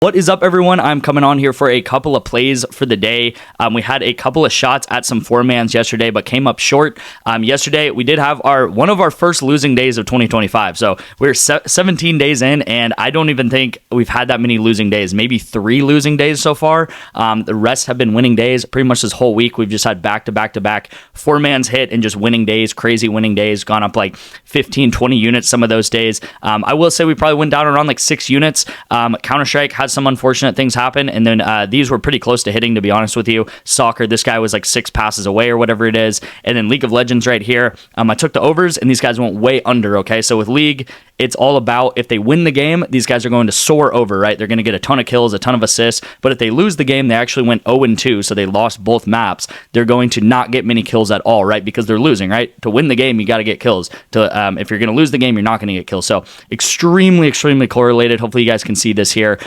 What is up, everyone? I'm coming on here for a couple of plays for the day. We had a couple of shots at some four-mans yesterday, but came up short. Yesterday, we did have one of our first losing days of 2025. So we're 17 days in, and I don't even think we've had that many losing days. Maybe 3 losing days so far. The rest have been winning days. Pretty much this whole week, we've just had back-to-back four-mans hit and just winning days, crazy winning days, gone up like 15, 20 units some of those days. I will say we probably went down around like 6 units. CounterStrike had some unfortunate things happen, and then these were pretty close to hitting, to be honest with you. Soccer, this guy was like 6 passes away or whatever it is. And then League of Legends right here, I took the overs, and these guys went way under, okay? So with League, it's all about if they win the game, these guys are going to soar over, right? They're going to get a ton of kills, a ton of assists. But if they lose the game, they actually went 0-2, so they lost both maps. They're going to not get many kills at all, right? Because they're losing, right? To win the game, you got to get kills. If you're going to lose the game, you're not going to get kills. So extremely correlated. Hopefully you guys can see this here,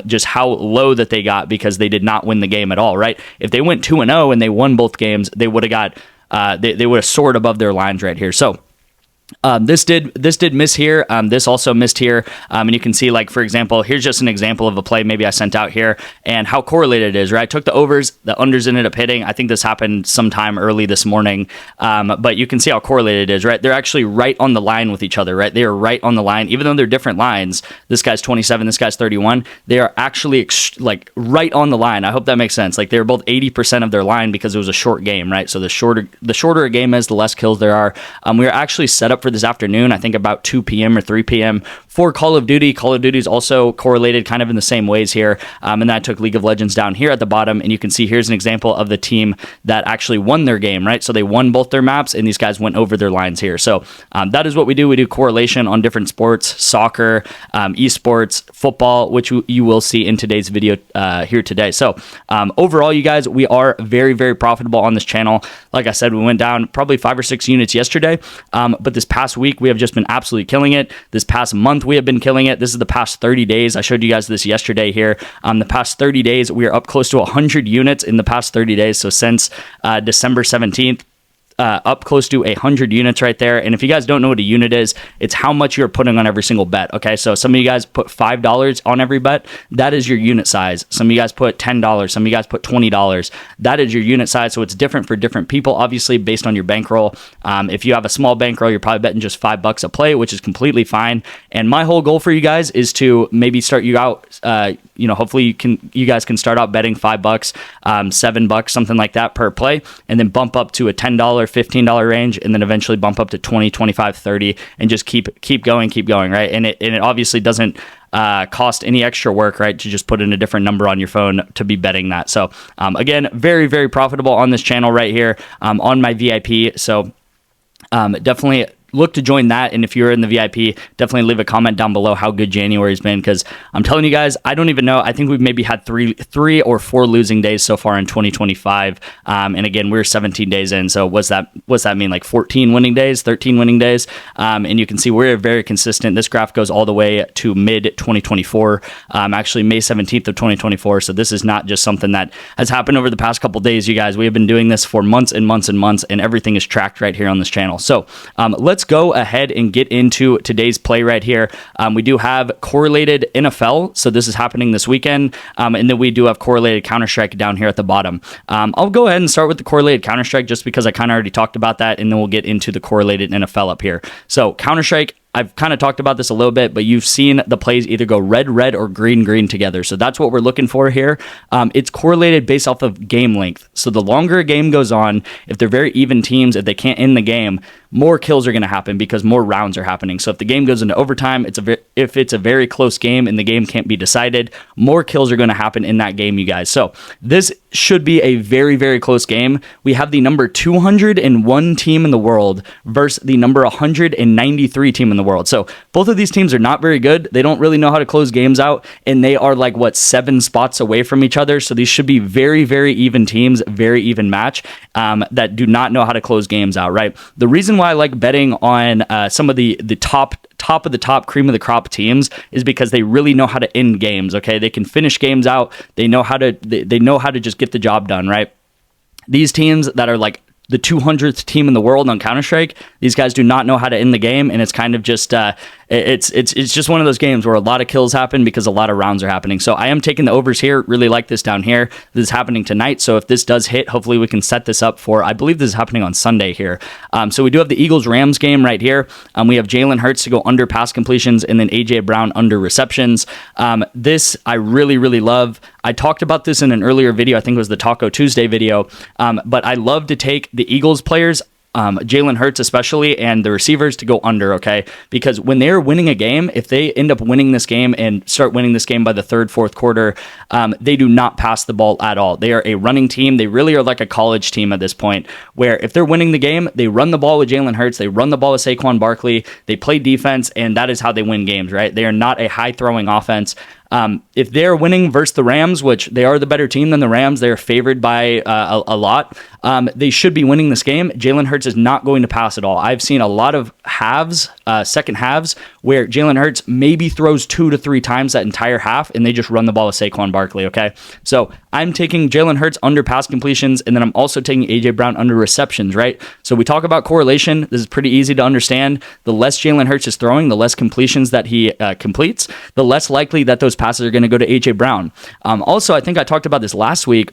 just how low that they got because they did not win the game at all, right? If they went 2-0 and they won both games, they would have got they would have soared above their lines right here. So this did miss here. This also missed here. And you can see, like, for example, here's just an example of a play maybe I sent out here and how correlated it is, right? I took the overs, the unders ended up hitting. I think this happened sometime early this morning. But you can see how correlated it is, right? They're actually right on the line with each other, right? They are right on the line, even though they're different lines. This guy's 27, this guy's 31. They are actually like right on the line. I hope that makes sense. Like, they're both 80% of their line because it was a short game, right? So the shorter a game is, the less kills there are. We are actually set up for this afternoon, I think about 2 p.m. or 3 p.m. for Call of Duty. Call of Duty is also correlated kind of in the same ways here. And then I took League of Legends down here at the bottom, and you can see here's an example of the team that actually won their game, right? So they won both their maps, and these guys went over their lines here. So that is what we do. We do correlation on different sports, soccer, esports, football, which you will see in today's video here today. So overall, you guys, we are very profitable on this channel. Like I said, we went down probably 5 or 6 units yesterday, but this past week, we have just been absolutely killing it. This past month, we have been killing it. This is the past 30 days. I showed you guys this yesterday here. The past 30 days, we are up close to 100 units in the past 30 days. So since December 17th, up close to 100 units right there. And if you guys don't know what a unit is, it's how much you're putting on every single bet. Okay, so some of you guys put $5 on every bet. That is your unit size. Some of you guys put $10. Some of you guys put $20. That is your unit size. So it's different for different people, obviously, based on your bankroll. If you have a small bankroll, you're probably betting just $5 a play, which is completely fine. And my whole goal for you guys is to maybe start you out. Hopefully you guys can start out betting $5, $7, something like that per play, and then bump up to a $10, $15 range, and then eventually bump up to 20, 25, 30, and just keep going, right? And it obviously doesn't cost any extra work, right, to just put in a different number on your phone to be betting that. So again, very profitable on this channel right here, on my VIP. So definitely look to join that. And if you're in the VIP, definitely leave a comment down below how good January's been, because I'm telling you guys, I don't even know. I think we've maybe had three or 4 losing days so far in 2025. And again, we're 17 days in. So what's that mean? Like 14 winning days, 13 winning days. And you can see we're very consistent. This graph goes all the way to mid 2024, actually May 17th of 2024. So this is not just something that has happened over the past couple days, you guys. We have been doing this for months and months and months, and everything is tracked right here on this channel. So let's go ahead and get into today's play right here. We do have correlated NFL, so this is happening this weekend, and then we do have correlated CounterStrike down here at the bottom. I'll go ahead and start with the correlated CounterStrike just because I kind of already talked about that, and then we'll get into the correlated NFL up here. So CounterStrike, I've kind of talked about this a little bit, but you've seen the plays either go red, or green together. So that's what we're looking for here. It's correlated based off of game length. So the longer a game goes on, if they're very even teams, if they can't end the game, more kills are going to happen because more rounds are happening. So if the game goes into overtime, if it's a very close game and the game can't be decided, more kills are going to happen in that game, you guys. So this should be a very close game. We have the number 201 team in the world versus the number 193 team in the world. So both of these teams are not very good. They don't really know how to close games out, and they are like 7 spots away from each other. So these should be very even teams, very even match, that do not know how to close games out, right? The reason why I like betting on some of the top of the top, cream of the crop teams is because they really know how to end games. Okay, they can finish games out. They know how to just get the job done, right? These teams that are like the 200th team in the world on CounterStrike, these guys do not know how to end the game, and it's kind of just it's just one of those games where a lot of kills happen because a lot of rounds are happening. So I am taking the overs here. Really like this down here. This is happening tonight. So if this does hit, hopefully we can set this up for, I believe this is happening on Sunday here. So we do have the Eagles-Rams game right here. We have Jalen Hurts to go under pass completions and then A.J. Brown under receptions. This I really, really love. I talked about this in an earlier video. I think it was the Taco Tuesday video. But I love to take the Eagles players, Jalen Hurts especially, and the receivers to go under, okay? Because when they're winning a game, if they end up winning this game and start winning this game by the third, fourth quarter, they do not pass the ball at all. They are a running team. They really are like a college team at this point, where if they're winning the game, they run the ball with Jalen Hurts, they run the ball with Saquon Barkley, they play defense, and that is how they win games, right? They are not a high-throwing offense. If they're winning versus the Rams, which they are the better team than the Rams, they're favored by a lot. They should be winning this game. Jalen Hurts is not going to pass at all. I've seen a lot of halves, second halves, where Jalen Hurts maybe throws 2 to 3 times that entire half, and they just run the ball with Saquon Barkley, okay? So I'm taking Jalen Hurts under pass completions, and then I'm also taking A.J. Brown under receptions, right? So we talk about correlation. This is pretty easy to understand. The less Jalen Hurts is throwing, the less completions that he completes, the less likely that those passes are going to go to A.J. Brown. Also, I think I talked about this last week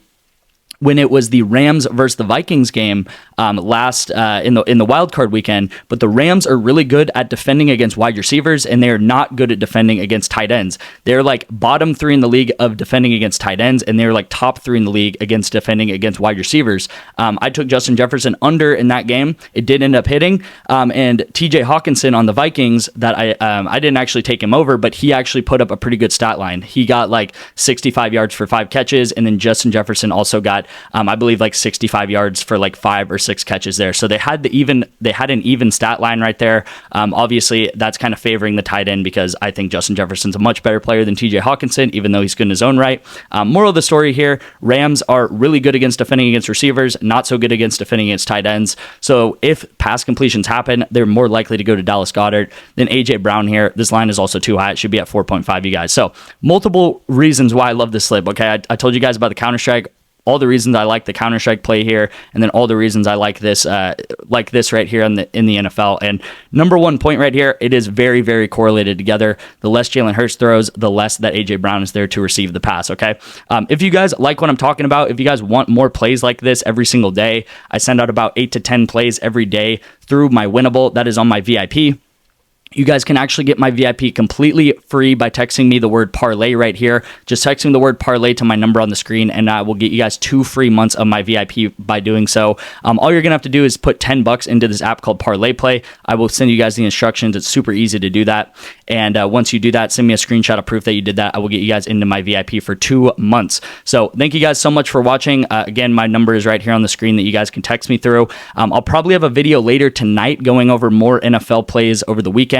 when it was the Rams versus the Vikings game last in the wild card weekend. But the Rams are really good at defending against wide receivers, and they are not good at defending against tight ends. They're like bottom 3 in the league of defending against tight ends, and they're like top 3 in the league against defending against wide receivers. I took Justin Jefferson under in that game. It did end up hitting, and T.J. Hawkinson on the Vikings, that I didn't actually take him over, but he actually put up a pretty good stat line. He got like 65 yards for 5 catches, and then Justin Jefferson also got I believe like 65 yards for like 5 or 6 catches there. So they had an even stat line right there. Obviously, that's kind of favoring the tight end because I think Justin Jefferson's a much better player than TJ Hawkinson, even though he's good in his own right. Moral of the story here, Rams are really good against defending against receivers, not so good against defending against tight ends. So if pass completions happen, they're more likely to go to Dallas Goedert than A.J. Brown here. This line is also too high. It should be at 4.5, you guys. So multiple reasons why I love this slip, okay? I told you guys about the CounterStrike, all the reasons I like the CounterStrike play here, and then all the reasons I like this right here in the NFL. And number one point right here, it is very, very correlated together. The less Jalen Hurts throws, the less that A.J. Brown is there to receive the pass, okay? If you guys like what I'm talking about, if you guys want more plays like this every single day, I send out about 8 to 10 plays every day through my Winnable. That is on my VIP. You guys can actually get my VIP completely free by texting me the word parlay right here. Just texting the word parlay to my number on the screen, and I will get you guys 2 free months of my VIP by doing so. All you're going to have to do is put $10 into this app called Parlay Play. I will send you guys the instructions. It's super easy to do that. And once you do that, send me a screenshot of proof that you did that. I will get you guys into my VIP for 2 months. So thank you guys so much for watching. Again, my number is right here on the screen that you guys can text me through. I'll probably have a video later tonight going over more NFL plays over the weekend.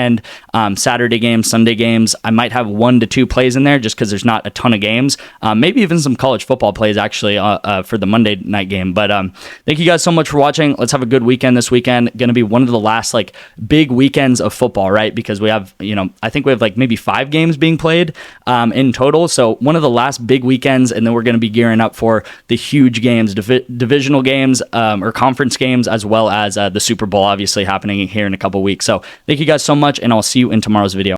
Saturday games, Sunday games. I might have 1 to 2 plays in there just because there's not a ton of games. Maybe even some college football plays actually for the Monday night game. But thank you guys so much for watching. Let's have a good weekend this weekend. Going to be one of the last like big weekends of football, right? Because we have, I think we have like maybe 5 games being played in total. So one of the last big weekends, and then we're going to be gearing up for the huge games, divisional games or conference games, as well as the Super Bowl obviously happening here in a couple weeks. So thank you guys so much, and I'll see you in tomorrow's video.